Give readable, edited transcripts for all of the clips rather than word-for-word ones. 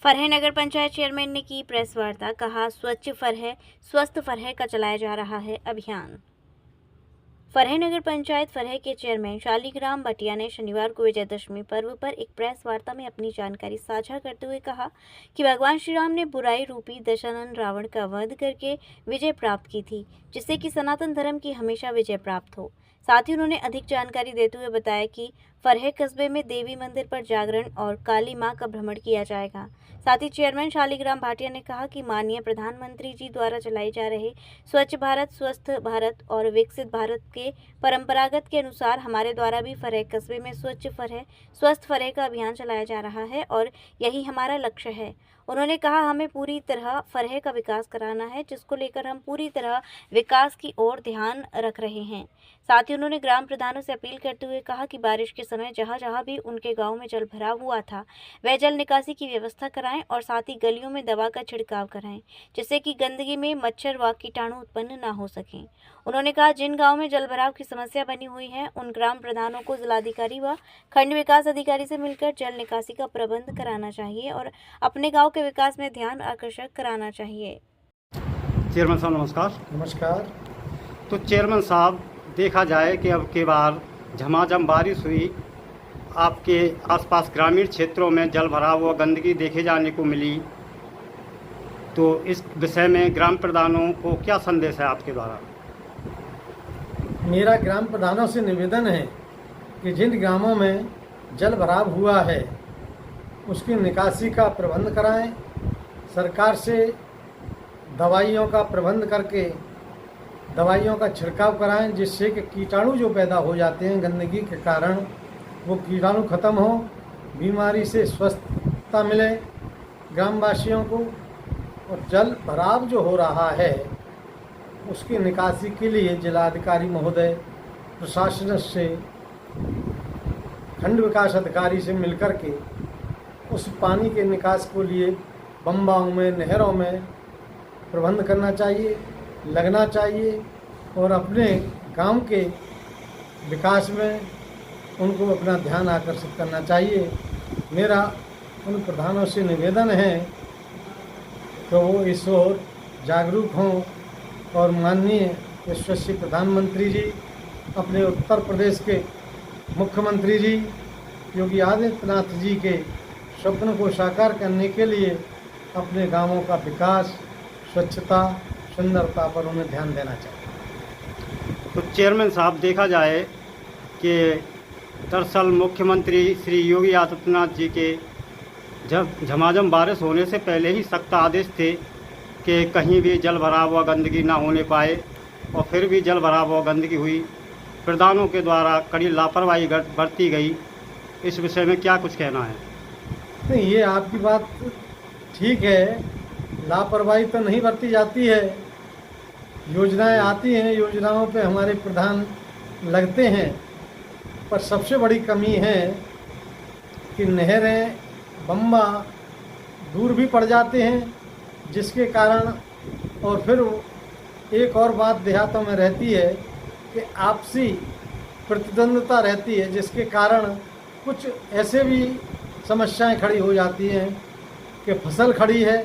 फरहें नगर panchayat chairman ने की press वार्ता, कहा स्वच्छ फरहें स्वस्थ फरहें का चलाया जा रहा है अभियान। फरहें नगर पंचायत फरहें के चेयरमैन शालिग्राम भटिया ने शनिवार को विजयदशमी पर्व पर एक प्रेस वार्ता में अपनी जानकारी साझा करते हुए कहा कि भगवान श्री राम ने बुराई रूपी दशानन रावण का वध करके विजय प्राप्त की थी, जिससे कि सनातन धर्म की हमेशा विजय प्राप्त हो। साथ ही उन्होंने अधिक जानकारी देते हुए बताया कि फरहें कस्बे में देवी मंदिर पर जागरण और काली मां का भ्रमण किया जाएगा। साथ ही चेयरमैन शालिग्राम भाटिया ने कहा कि माननीय प्रधानमंत्री जी द्वारा चलाए जा रहे स्वच्छ भारत, स्वस्थ भारत और विकसित भारत के परंपरागत के अनुसार हमारे द्वारा भी फरहें कस्बे में स्वच्छ फरहें स्वस्थ फरहें का अभियान चलाया जा रहा है और यही हमारा लक्ष्य है। उन्होंने कहा हमें पूरी तरह फरहें का विकास कराना है, जिसको लेकर हम पूरी तरह विकास की ओर ध्यान रख रहे हैं। साथ ही उन्होंने ग्राम प्रधानों से अपील करते हुए कहा कि बारिश के समय जहां जहां भी उनके गांव में जल भराव हुआ था, वह जल निकासी की व्यवस्था कराएं और साथ ही गलियों में दवा का छिड़काव कराएं, जिससे कि गंदगी में मच्छर व कीटाणु उत्पन्न न हो सकें। उन्होंने कहा जिन गाँव में जल भराव की समस्या बनी हुई है, उन ग्राम प्रधानों को जिलाधिकारी व खंड विकास अधिकारी से मिलकर जल निकासी का प्रबंध कराना चाहिए और अपने गाँव के विकास में ध्यान आकर्षक कराना चाहिए। चेयरमैन साहब नमस्कार। नमस्कार। तो चेयरमैन साहब, देखा जाए कि अब की बार झमाझम बारिश हुई, आपके आसपास ग्रामीण क्षेत्रों में जल भराव व गंदगी देखे जाने को मिली, तो इस विषय में ग्राम प्रधानों को क्या संदेश है आपके द्वारा? मेरा ग्राम प्रधानों से निवेदन है कि जिन ग्रामों में जल भराव हुआ है उसकी निकासी का प्रबंध कराएं, सरकार से दवाइयों का प्रबंध करके दवाइयों का छिड़काव कराएं, जिससे कि कीटाणु जो पैदा हो जाते हैं गंदगी के कारण, वो कीटाणु खत्म हो, बीमारी से स्वस्थता मिले ग्रामवासियों को। और जल भराव जो हो रहा है उसकी निकासी के लिए जिलाधिकारी महोदय, प्रशासन से, खंड विकास अधिकारी से मिलकर के उस पानी के निकास को लिए बम्बाओं में, नहरों में प्रबंध करना चाहिए, लगना चाहिए और अपने गांव के विकास में उनको अपना ध्यान आकर्षित करना चाहिए। मेरा उन प्रधानों से निवेदन है कि वो इस ओर जागरूक हों और माननीय यशस्वी प्रधानमंत्री जी, अपने उत्तर प्रदेश के मुख्यमंत्री जी योगी आदित्यनाथ जी के स्वप्न को साकार करने के लिए अपने गांवों का विकास, स्वच्छता, सुंदरता पर उन्हें ध्यान देना चाहिए। तो चेयरमैन साहब, देखा जाए कि दरअसल मुख्यमंत्री श्री योगी आदित्यनाथ जी के जब झमाझम बारिश होने से पहले ही सख्त आदेश थे कि कहीं भी जल भराव व गंदगी ना होने पाए, और फिर भी जल भराव व गंदगी हुई। प्रधानों के द्वारा कड़ी लापरवाही बरती गई, इस विषय में क्या कुछ कहना है? नहीं, ये आपकी बात ठीक है, लापरवाही तो नहीं बरती जाती है। योजनाएं आती हैं, योजनाओं पे हमारे प्रधान लगते हैं, पर सबसे बड़ी कमी है कि नहरें, बम्बा दूर भी पड़ जाते हैं, जिसके कारण, और फिर एक और बात देहातों में रहती है कि आपसी प्रतिद्वंद्विता रहती है, जिसके कारण कुछ ऐसे भी समस्याएं खड़ी हो जाती हैं कि फसल खड़ी है,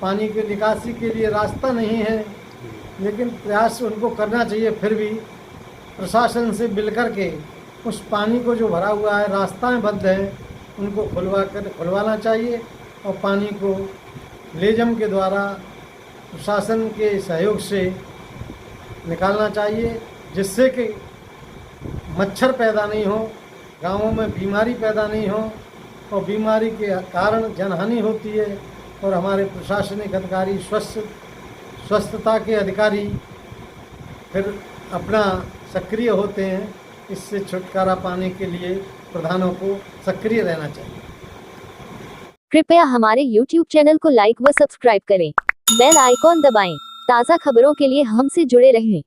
पानी की निकासी के लिए रास्ता नहीं है, लेकिन प्रयास उनको करना चाहिए। फिर भी प्रशासन से मिलकर के उस पानी को जो भरा हुआ है, रास्ताएं बंद है, उनको खुलवाना चाहिए और पानी को लेजम के द्वारा प्रशासन के सहयोग से निकालना चाहिए, जिससे कि मच्छर पैदा नहीं हो, गांवों में बीमारी पैदा नहीं हो, और बीमारी के कारण जनहानि होती है और हमारे प्रशासनिक अधिकारी, स्वस्थता के अधिकारी फिर अपना सक्रिय होते हैं। इससे छुटकारा पाने के लिए प्रधानों को सक्रिय रहना चाहिए। कृपया हमारे YouTube चैनल को लाइक व सब्सक्राइब करें, बेल आइकॉन दबाएं, ताज़ा खबरों के लिए हमसे जुड़े रहें।